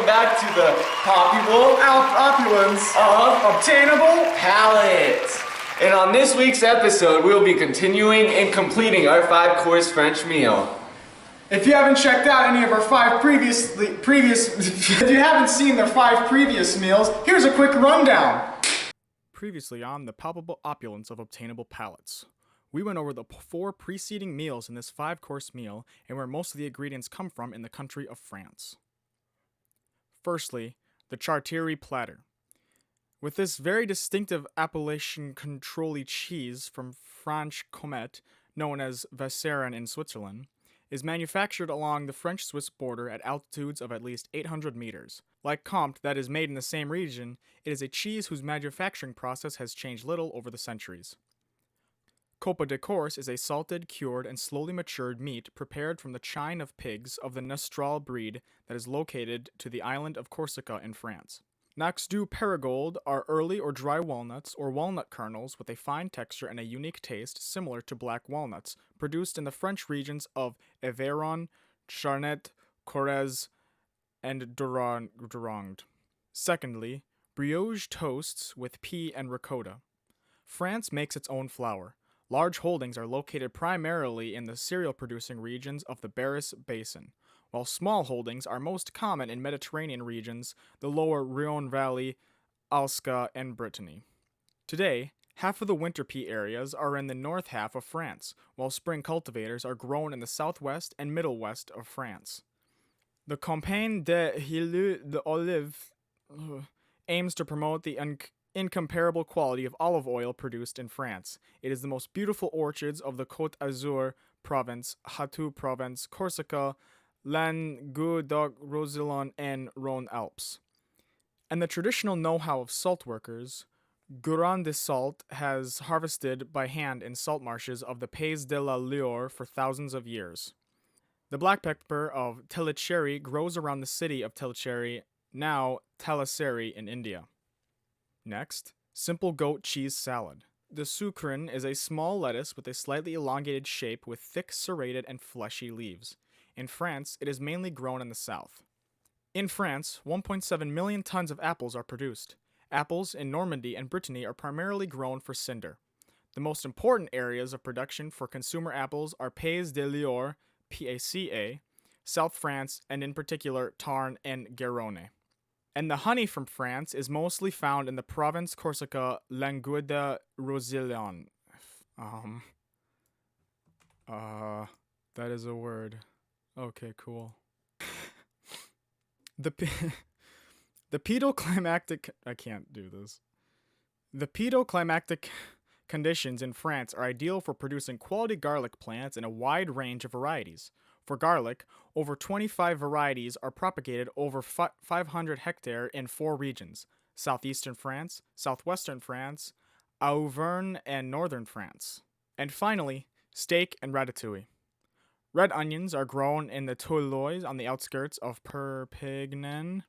welcome back to the popular opulence of obtainable palate. And on this week's episode, we'll be continuing and completing our 5-course French meal. If you haven't checked out any of our if you haven't seen the 5 previous meals, here's a quick rundown. Previously on the palpable opulence of obtainable palates, we went over the 4 preceding meals in this 5-course meal and where most of the ingredients come from in the country of France. Firstly, the charcuterie platter. With this very distinctive appellation contrôlé cheese from Franche Comté, known as Vacherin in Switzerland, is manufactured along the French-Swiss border at altitudes of at least 800 meters. Like Comté, that is made in the same region, it is a cheese whose manufacturing process has changed little over the centuries. Copa de Corse is a salted, cured, and slowly matured meat prepared from the chine of pigs of the Neustral breed that is located to the island of Corsica in France. Nax du Périgord are early or dry walnuts or walnut kernels with a fine texture and a unique taste similar to black walnuts, produced in the French regions of Aveyron, Charente, Corrèze, and Durand. Secondly, brioche toasts with pea and ricotta. France makes its own flour. Large holdings are located primarily in the cereal-producing regions of the Barras Basin, while small holdings are most common in Mediterranean regions, the lower Rhône Valley, Alsace, and Brittany. Today, half of the winter pea areas are in the north half of France, while spring cultivators are grown in the southwest and middle west of France. The Campagne de Huile d'Olive aims to promote the incomparable quality of olive oil produced in France. It is the most beautiful orchards of the Côte d'Azur province, Haute province, Corsica, Languedoc-Roussillon, and Rhône Alps. And the traditional know-how of salt workers, Gourand de Salt has harvested by hand in salt marshes of the Pays de la Loire for thousands of years. The black pepper of Tellicherry grows around the city of Tellicherry, now Thalassery in India. Next, simple goat cheese salad. The sucrin is a small lettuce with a slightly elongated shape with thick serrated and fleshy leaves. In France, it is mainly grown in the south. In France, 1.7 million tons of apples are produced. Apples in Normandy and Brittany are primarily grown for cider. The most important areas of production for consumer apples are Pays de Loire, PACA, South France, and in particular Tarn and Garonne. And the honey from France is mostly found in the province Corsica, Languedoc-Roussillon. That is a word. Okay, cool. The pedoclimactic... I can't do this. The pedoclimactic conditions in France are ideal for producing quality garlic plants in a wide range of varieties. For garlic, over 25 varieties are propagated over 500 hectares in 4 regions: southeastern France, southwestern France, Auvergne, and northern France. And finally, steak and ratatouille. Red onions are grown in the Taulois on the outskirts of Perpignan.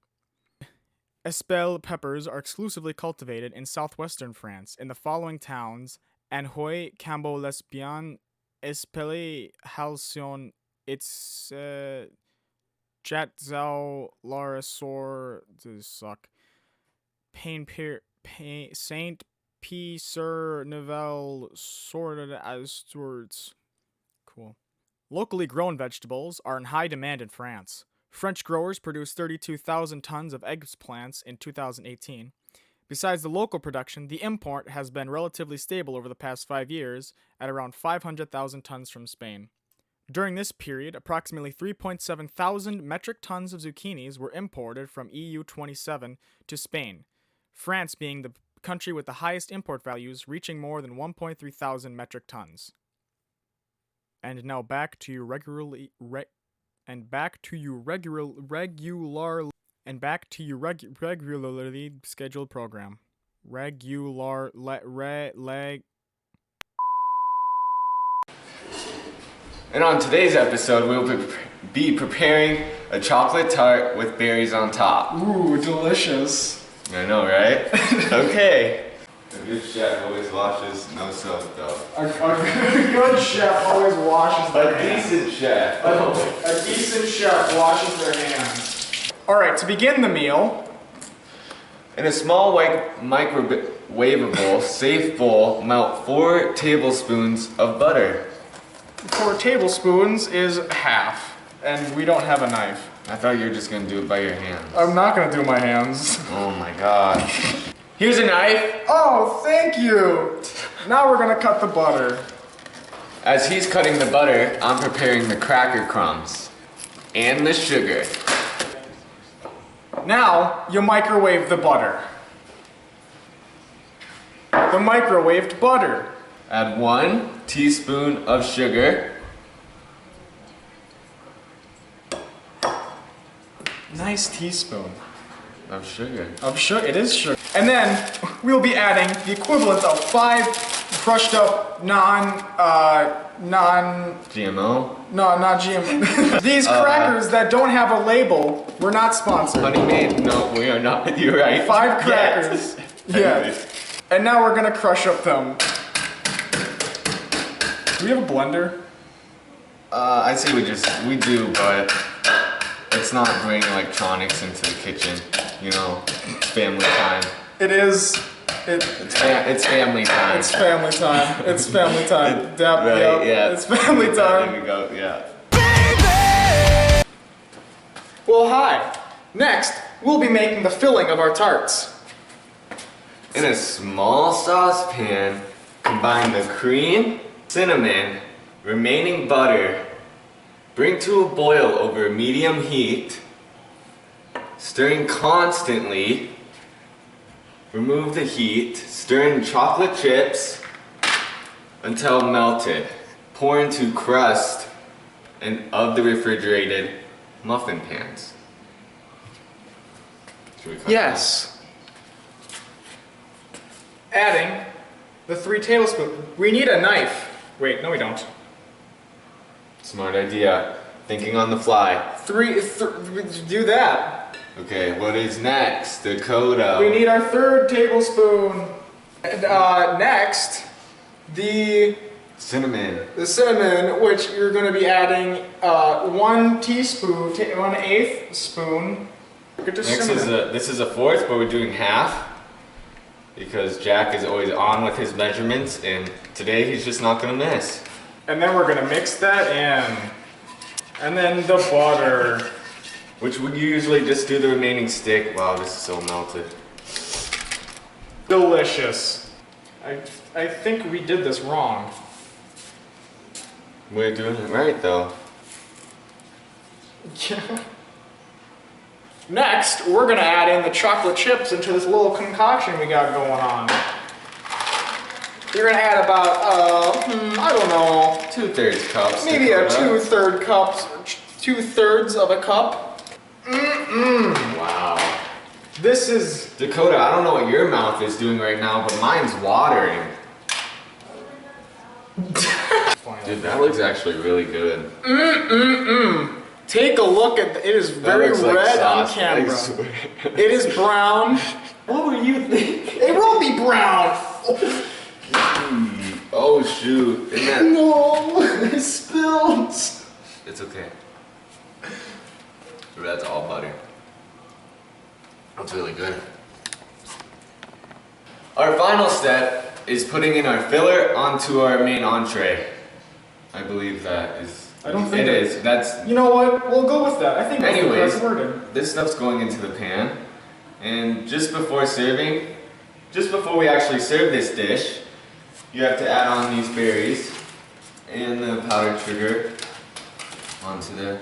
Espelle peppers are exclusively cultivated in southwestern France in the following towns: Anhoy, Cambo-les-Bains, Espelle, Halcyon, Jatzau, Laressor, Saint-Pie-sur-Nivelle, Sorted-Asturts. Cool. Locally grown vegetables are in high demand in France. French growers produced 32,000 tons of eggplants in 2018. Besides the local production, the import has been relatively stable over the past 5 years at around 500,000 tons from Spain. During this period, approximately 3.7 thousand metric tons of zucchinis were imported from EU 27 to Spain, France being the country with the highest import values, reaching more than 1.3 thousand metric tons. And now back to your regularly scheduled program. And on today's episode, we'll be preparing a chocolate tart with berries on top. Ooh, delicious. I know, right? Okay. A good chef always washes no soap, though. A good chef always washes their hands. A decent chef. A decent chef washes their hands. All right, to begin the meal, In a small white microwavable safe bowl, melt 4 tablespoons of butter. 4 tablespoons is half, and we don't have a knife. I thought you were just gonna do it by your hands. I'm not gonna do my hands. Oh my god. Here's a knife. Oh, thank you. Now we're gonna cut the butter. As he's cutting the butter, I'm preparing the cracker crumbs and the sugar. Now you microwave the butter. The microwaved butter. Add 1 teaspoon of sugar. Nice teaspoon Of sugar. of sugar. It is sugar. And then we'll be adding the equivalent of 5 crushed up not GM. These crackers that don't have a label, we're not sponsored. Honey Maid, no, we are not. You're right. 5 crackers. Yeah. And now we're gonna crush up them. Do we have a blender? I'd say we do, but let's not bring electronics into the kitchen. You know, it's family time. It is. It's family time. It's family time. It's family time. Right, yeah. It's family time. There we go, yeah. Well, hi. Next, we'll be making the filling of our tarts. In a small saucepan, combine the cream, cinnamon, remaining butter, bring to a boil over medium heat, stirring constantly. Remove the heat, stir in chocolate chips until melted. Pour into crust of the refrigerated muffin pans. Should we cut Yes. Adding the 3 tablespoons. We need a knife. Wait, no we don't. that? Smart idea. Thinking on the fly. Do that. Okay, what is next? Dakota. We need our 3rd tablespoon. And, next, the cinnamon. cinnamon, which you're going to be adding 1 teaspoon, 1/8 spoon. Get to Next cinnamon. this is a 4th, but we're doing half because Jack is always on with his measurements, and today he's just not gonna miss. And then we're going to mix that in. And then the butter. Which would usually just do the remaining stick. Wow, this is so melted. Delicious. I think we did this wrong. We're doing it right though. Yeah. Next, we're gonna add in the chocolate chips into this little concoction we got going on. You're gonna add about, I don't know, 2/3 cups. maybe a Dakota. 2/3 of a cup. Wow. This is, Dakota, I don't know what your mouth is doing right now, but mine's watering. Dude, that looks actually really good. Take a look at, it is very looks like red on sauce, I camera. swear. It is brown. What were you thinking? It will be brown. Oh shoot. Isn't that... No, I spilled. It's okay. That's all butter. That's really good. Our final step is putting in our filler onto our main entree. I believe that is. I don't think it is. That's. You know what? We'll go with that. I think that's the Anyways, correct wording. this stuff's going into the pan, and just before we actually serve this dish, you have to add on these berries and the powdered sugar onto the.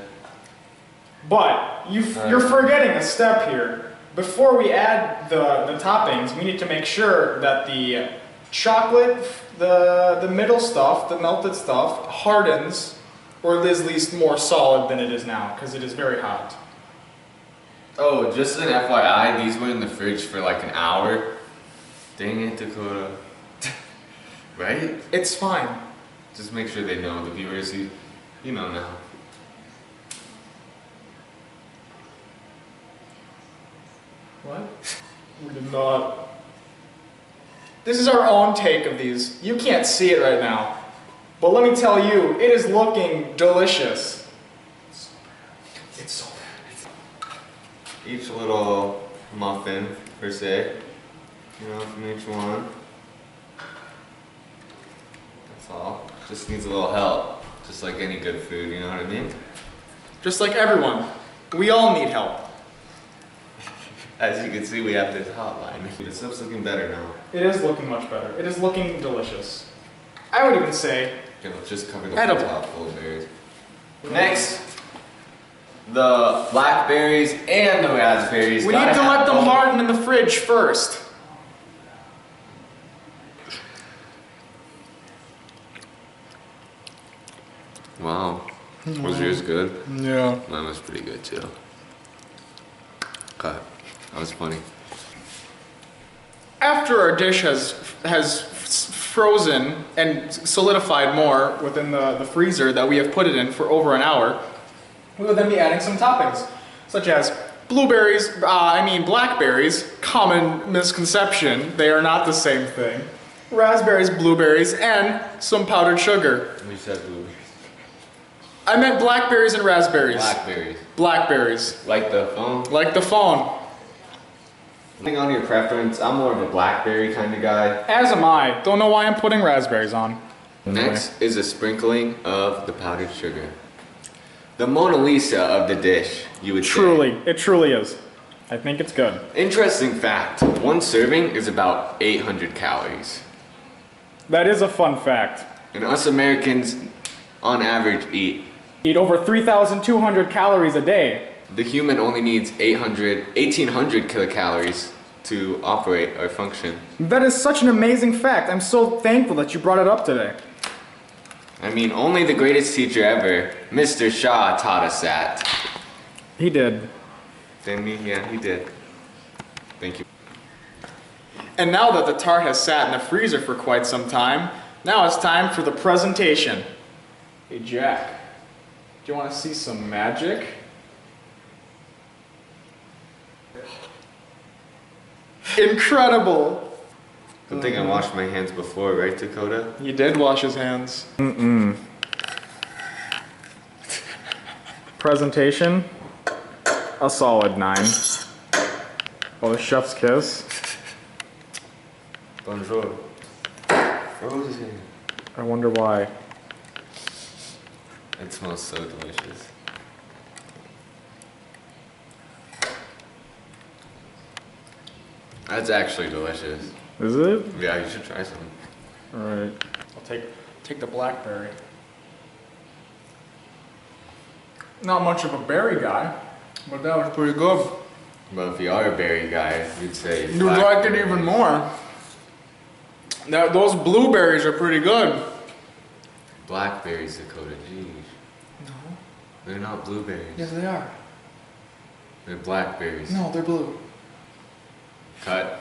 But you're forgetting a step here. Before we add the toppings, we need to make sure that the chocolate, the middle stuff, the melted stuff, hardens, or is at least more solid than it is now, because it is very hot. Oh, just an FYI, these were in the fridge for like an hour. Dang it, Dakota. Right? It's fine. Just make sure they know, the viewers, you know now. What? We did not. This is our own take of these. You can't see it right now. But let me tell you, it is looking delicious. It's so bad. each little muffin per se. You know, from each one. That's all. Just needs a little help. Just like any good food, you know what I mean? Just like everyone, we all need help. As you can see, we have this hotline. The soup's looking better now. It is looking much better. It is looking delicious. I would even say Okay, let's just cover the edible. top full of berries. Next, the blackberries and the raspberries. We need to let them harden in the fridge first. Wow. Was yours good? Yeah. Mine was pretty good too. Cut. That was funny. After our dish has frozen and solidified more within the freezer that we have put it in for over an hour, we will then be adding some toppings, such as blackberries, common misconception, they are not the same thing. Raspberries, blueberries, and some powdered sugar. We said blueberries. I meant blackberries and raspberries. Blackberries. Blackberries. Like the phone? Like the phone. Depending on your preference, I'm more of a blackberry kind of guy. As am I. Don't know why I'm putting raspberries on. Next is a sprinkling of the powdered sugar. The Mona Lisa of the dish, you would say. It truly is. I think it's good. Interesting fact, one serving is about 800 calories. That is a fun fact. And us Americans, on average, eat. Eat over 3,200 calories a day. The human only needs 1,800 kilocalories to operate or function. That is such an amazing fact. I'm so thankful that you brought it up today. I mean, only the greatest teacher ever, Mr. Shaw, taught us that. He did. Didn't he? Yeah, he did. Thank you. And now that the tart has sat in the freezer for quite some time, now it's time for the presentation. Hey Jack, do you want to see some magic? Incredible! Good thing I washed my hands before, right, Dakota? He did wash his hands. Presentation, a solid 9. Oh, the chef's kiss. Bonjour. Frozen. I wonder why. It smells so delicious. That's actually delicious. Is it? Yeah, you should try some. Alright. I'll take the blackberry. Not much of a berry guy, but that was pretty good. But if you are a berry guy, you'd say You'd like it even more. Now, those blueberries are pretty good. Blackberries, Dakota, geez. No. They're not blueberries. Yes, they are. They're blackberries. No, they're blue. Cut.